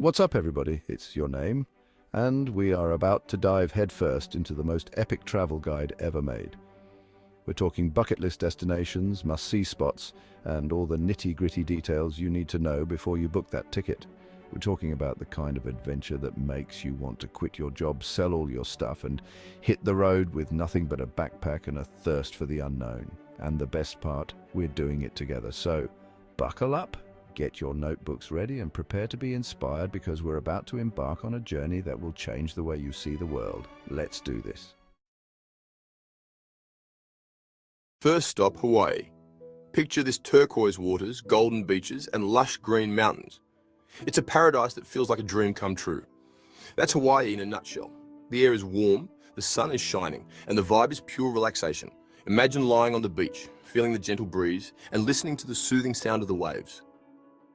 What's up, everybody? It's Your Name, and we are about to dive headfirst into the most epic travel guide ever made. We're talking bucket list destinations, must-see spots, and all the nitty-gritty details you need to know before you book that ticket. We're talking about the kind of adventure that makes you want to quit your job, sell all your stuff, and hit the road with nothing but a backpack and a thirst for the unknown. And the best part, we're doing it together. So, buckle up. Get your notebooks ready and prepare to be inspired because we're about to embark on a journey that will change the way you see the world. Let's do this. First stop, Hawaii. Picture this turquoise waters, golden beaches, and lush green mountains. It's a paradise that feels like a dream come true. That's Hawaii in a nutshell. The air is warm, the sun is shining, and the vibe is pure relaxation. Imagine lying on the beach, feeling the gentle breeze, and listening to the soothing sound of the waves.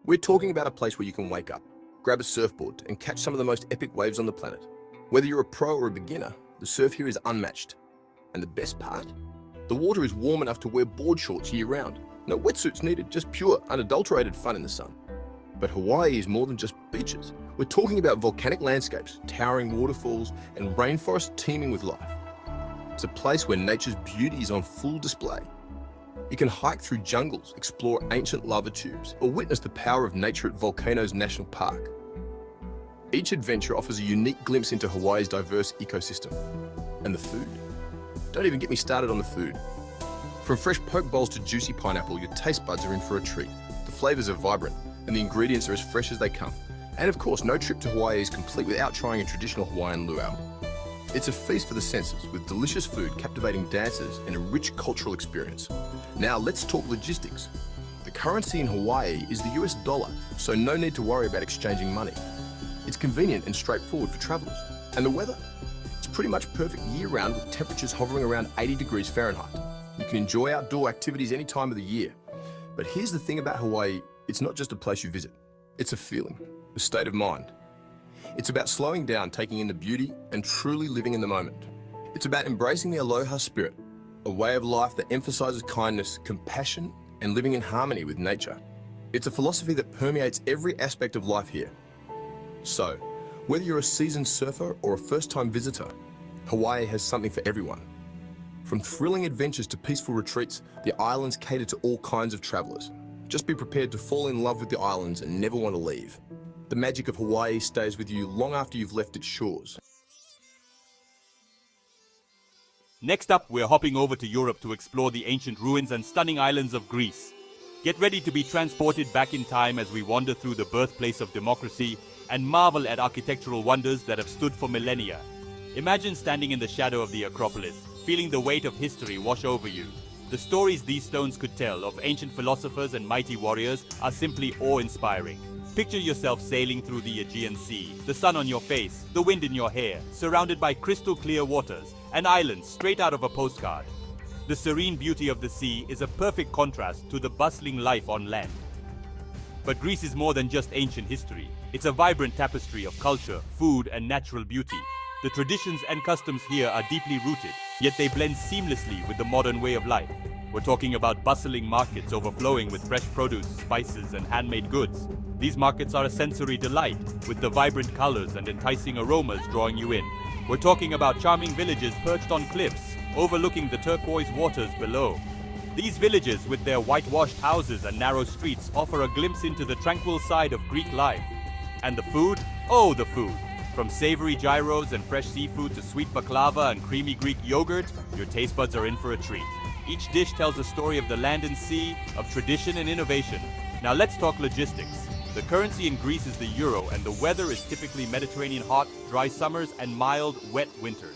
We're talking about a place where you can wake up, grab a surfboard, and catch some of the most epic waves on the planet. Whether you're a pro or a beginner, the surf here is unmatched. And the best part? The water is warm enough to wear board shorts year-round. No wetsuits needed, just pure, unadulterated fun in the sun. But Hawaii is more than just beaches. We're talking about volcanic landscapes, towering waterfalls, and rainforests teeming with life. It's a place where nature's beauty is on full display. You can hike through jungles, explore ancient lava tubes, or witness the power of nature at Volcanoes National Park. Each adventure offers a unique glimpse into Hawaii's diverse ecosystem. And the food? Don't even get me started on the food. From fresh poke bowls to juicy pineapple, your taste buds are in for a treat. The flavors are vibrant, and the ingredients are as fresh as they come. And of course, no trip to Hawaii is complete without trying a traditional Hawaiian luau. It's a feast for the senses, with delicious food, captivating dancers, and a rich cultural experience. Now let's talk logistics. The currency in Hawaii is the US dollar, so no need to worry about exchanging money. It's convenient and straightforward for travelers. And the weather? It's pretty much perfect year-round with temperatures hovering around 80 degrees Fahrenheit. You can enjoy outdoor activities any time of the year. But here's the thing about Hawaii, it's not just a place you visit. It's a feeling, a state of mind. It's about slowing down, taking in the beauty, and truly living in the moment. It's about embracing the aloha spirit, a way of life that emphasizes kindness, compassion, and living in harmony with nature. It's a philosophy that permeates every aspect of life here. So, whether you're a seasoned surfer or a first-time visitor, Hawaii has something for everyone. From thrilling adventures to peaceful retreats, the islands cater to all kinds of travelers. Just be prepared to fall in love with the islands and never want to leave. The magic of Hawaii stays with you long after you've left its shores. Next up, we're hopping over to Europe to explore the ancient ruins and stunning islands of Greece. Get ready to be transported back in time as we wander through the birthplace of democracy and marvel at architectural wonders that have stood for millennia. Imagine standing in the shadow of the Acropolis, feeling the weight of history wash over you. The stories these stones could tell of ancient philosophers and mighty warriors are simply awe-inspiring. Picture yourself sailing through the Aegean Sea, the sun on your face, the wind in your hair, surrounded by crystal clear waters, an island straight out of a postcard. The serene beauty of the sea is a perfect contrast to the bustling life on land. But Greece is more than just ancient history. It's a vibrant tapestry of culture, food, and natural beauty. The traditions and customs here are deeply rooted, yet they blend seamlessly with the modern way of life. We're talking about bustling markets overflowing with fresh produce, spices, and handmade goods. These markets are a sensory delight, with the vibrant colors and enticing aromas drawing you in. We're talking about charming villages perched on cliffs, overlooking the turquoise waters below. These villages, with their whitewashed houses and narrow streets, offer a glimpse into the tranquil side of Greek life. And the food? Oh, the food! From savory gyros and fresh seafood to sweet baklava and creamy Greek yogurt, your taste buds are in for a treat. Each dish tells a story of the land and sea, of tradition and innovation. Now let's talk logistics. The currency in Greece is the euro, and the weather is typically Mediterranean hot, dry summers and mild, wet winters.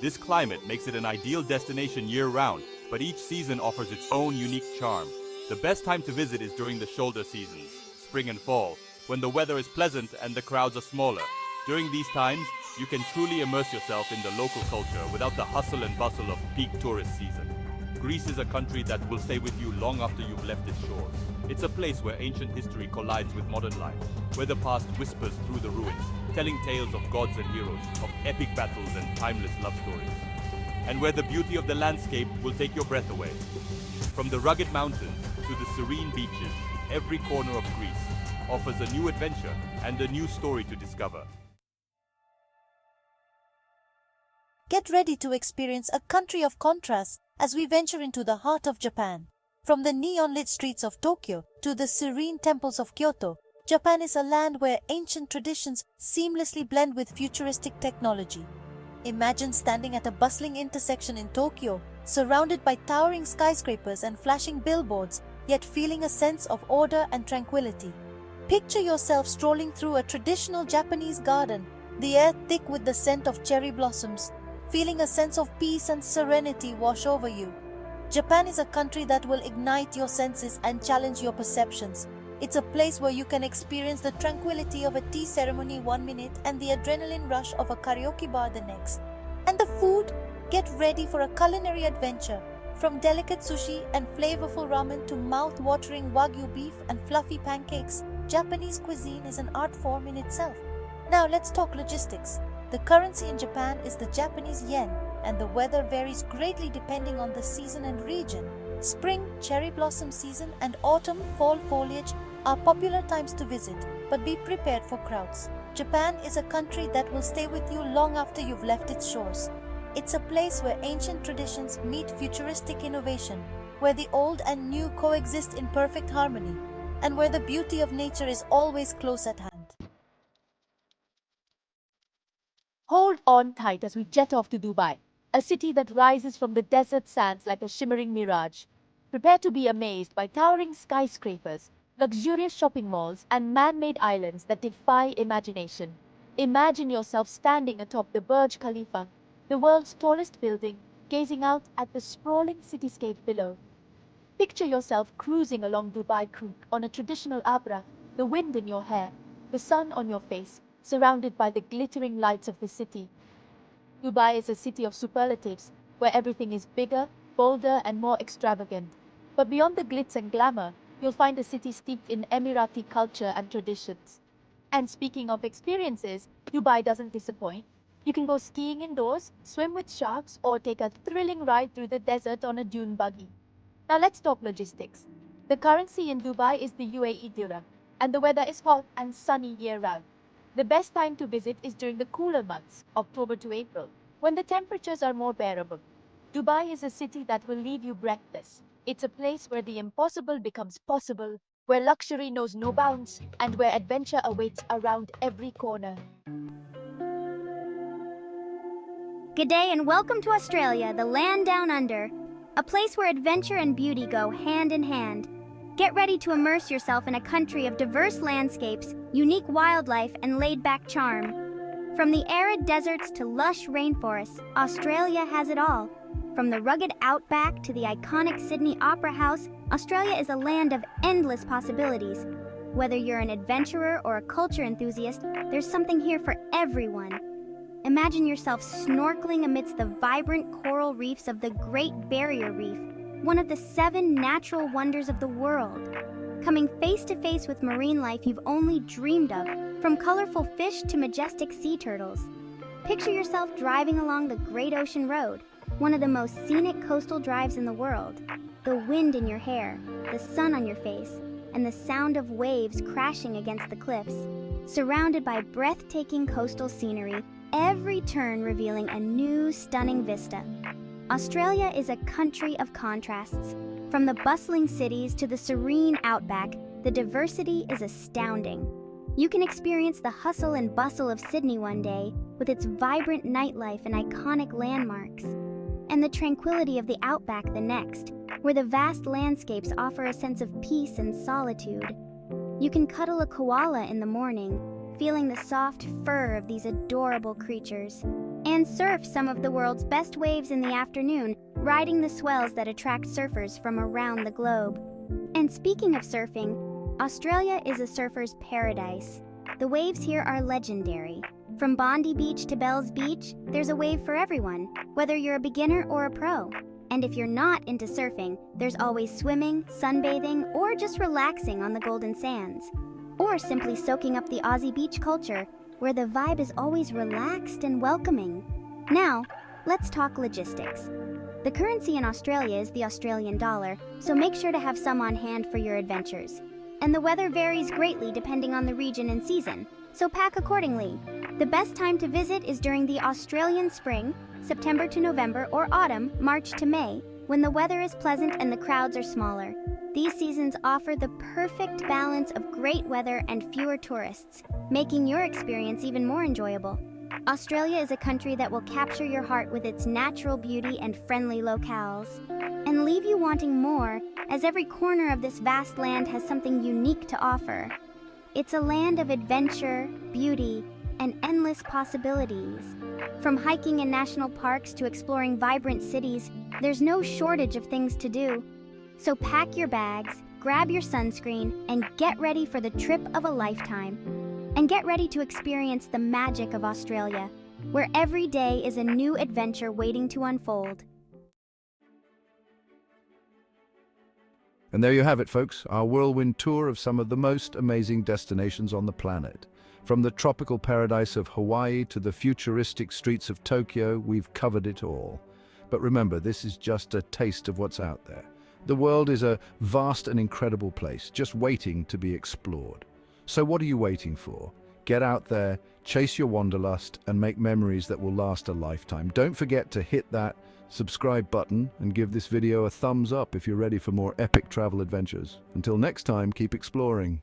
This climate makes it an ideal destination year-round, but each season offers its own unique charm. The best time to visit is during the shoulder seasons, spring and fall, when the weather is pleasant and the crowds are smaller. During these times, you can truly immerse yourself in the local culture without the hustle and bustle of peak tourist season. Greece is a country that will stay with you long after you've left its shores. It's a place where ancient history collides with modern life, where the past whispers through the ruins, telling tales of gods and heroes, of epic battles and timeless love stories. And where the beauty of the landscape will take your breath away. From the rugged mountains to the serene beaches, every corner of Greece offers a new adventure and a new story to discover. Get ready to experience a country of contrasts as we venture into the heart of Japan. From the neon-lit streets of Tokyo to the serene temples of Kyoto, Japan is a land where ancient traditions seamlessly blend with futuristic technology. Imagine standing at a bustling intersection in Tokyo, surrounded by towering skyscrapers and flashing billboards, yet feeling a sense of order and tranquility. Picture yourself strolling through a traditional Japanese garden, the air thick with the scent of cherry blossoms, feeling a sense of peace and serenity wash over you. Japan is a country that will ignite your senses and challenge your perceptions. It's a place where you can experience the tranquility of a tea ceremony 1 minute and the adrenaline rush of a karaoke bar the next. And the food? Get ready for a culinary adventure. From delicate sushi and flavorful ramen to mouth-watering wagyu beef and fluffy pancakes, Japanese cuisine is an art form in itself. Now let's talk logistics. The currency in Japan is the Japanese yen, and the weather varies greatly depending on the season and region. Spring, cherry blossom season, and autumn, fall foliage are popular times to visit, but be prepared for crowds. Japan is a country that will stay with you long after you've left its shores. It's a place where ancient traditions meet futuristic innovation, where the old and new coexist in perfect harmony, and where the beauty of nature is always close at hand. Hold on tight as we jet off to Dubai, a city that rises from the desert sands like a shimmering mirage. Prepare to be amazed by towering skyscrapers, luxurious shopping malls, and man-made islands that defy imagination. Imagine yourself standing atop the Burj Khalifa, the world's tallest building, gazing out at the sprawling cityscape below. Picture yourself cruising along Dubai Creek on a traditional abra, the wind in your hair, the sun on your face, surrounded by the glittering lights of the city. Dubai is a city of superlatives, where everything is bigger, bolder, and more extravagant. But beyond the glitz and glamour, you'll find a city steeped in Emirati culture and traditions. And speaking of experiences, Dubai doesn't disappoint. You can go skiing indoors, swim with sharks, or take a thrilling ride through the desert on a dune buggy. Now let's talk logistics. The currency in Dubai is the UAE dirham, and the weather is hot and sunny year-round. The best time to visit is during the cooler months, October to April, when the temperatures are more bearable. Dubai is a city that will leave you breathless. It's a place where the impossible becomes possible, where luxury knows no bounds, and where adventure awaits around every corner. Good day and welcome to Australia, the land down under. A place where adventure and beauty go hand in hand. Get ready to immerse yourself in a country of diverse landscapes, unique wildlife, and laid-back charm. From the arid deserts to lush rainforests, Australia has it all. From the rugged outback to the iconic Sydney Opera House, Australia is a land of endless possibilities. Whether you're an adventurer or a culture enthusiast, there's something here for everyone. Imagine yourself snorkeling amidst the vibrant coral reefs of the Great Barrier Reef, one of the 7 natural wonders of the world. Coming face to face with marine life you've only dreamed of, from colorful fish to majestic sea turtles. Picture yourself driving along the Great Ocean Road, one of the most scenic coastal drives in the world. The wind in your hair, the sun on your face, and the sound of waves crashing against the cliffs. Surrounded by breathtaking coastal scenery, every turn revealing a new, stunning vista. Australia is a country of contrasts. From the bustling cities to the serene outback, the diversity is astounding. You can experience the hustle and bustle of Sydney one day, with its vibrant nightlife and iconic landmarks, and the tranquility of the outback the next, where the vast landscapes offer a sense of peace and solitude. You can cuddle a koala in the morning, feeling the soft fur of these adorable creatures, and surf some of the world's best waves in the afternoon, riding the swells that attract surfers from around the globe. And speaking of surfing, Australia is a surfer's paradise. The waves here are legendary. From Bondi Beach to Bells Beach, there's a wave for everyone, whether you're a beginner or a pro. And if you're not into surfing, there's always swimming, sunbathing, or just relaxing on the golden sands. Or simply soaking up the Aussie beach culture, where the vibe is always relaxed and welcoming. Now, let's talk logistics. The currency in Australia is the Australian dollar, so make sure to have some on hand for your adventures. and the weather varies greatly depending on the region and season, so pack accordingly. The best time to visit is during the Australian spring, September to November, or autumn, March to May, when the weather is pleasant and the crowds are smaller. These seasons offer the perfect balance of great weather and fewer tourists, making your experience even more enjoyable. Australia is a country that will capture your heart with its natural beauty and friendly locales, and leave you wanting more, as every corner of this vast land has something unique to offer. It's a land of adventure, beauty, and endless possibilities. From hiking in national parks to exploring vibrant cities, there's no shortage of things to do. So pack your bags, grab your sunscreen, and get ready for the trip of a lifetime. And get ready to experience the magic of Australia, where every day is a new adventure waiting to unfold. And there you have it, folks, our whirlwind tour of some of the most amazing destinations on the planet. From the tropical paradise of Hawaii to the futuristic streets of Tokyo, we've covered it all. But remember, this is just a taste of what's out there. The world is a vast and incredible place, just waiting to be explored. So what are you waiting for? Get out there, chase your wanderlust, and make memories that will last a lifetime. Don't forget to hit that subscribe button and give this video a thumbs up if you're ready for more epic travel adventures. Until next time, keep exploring.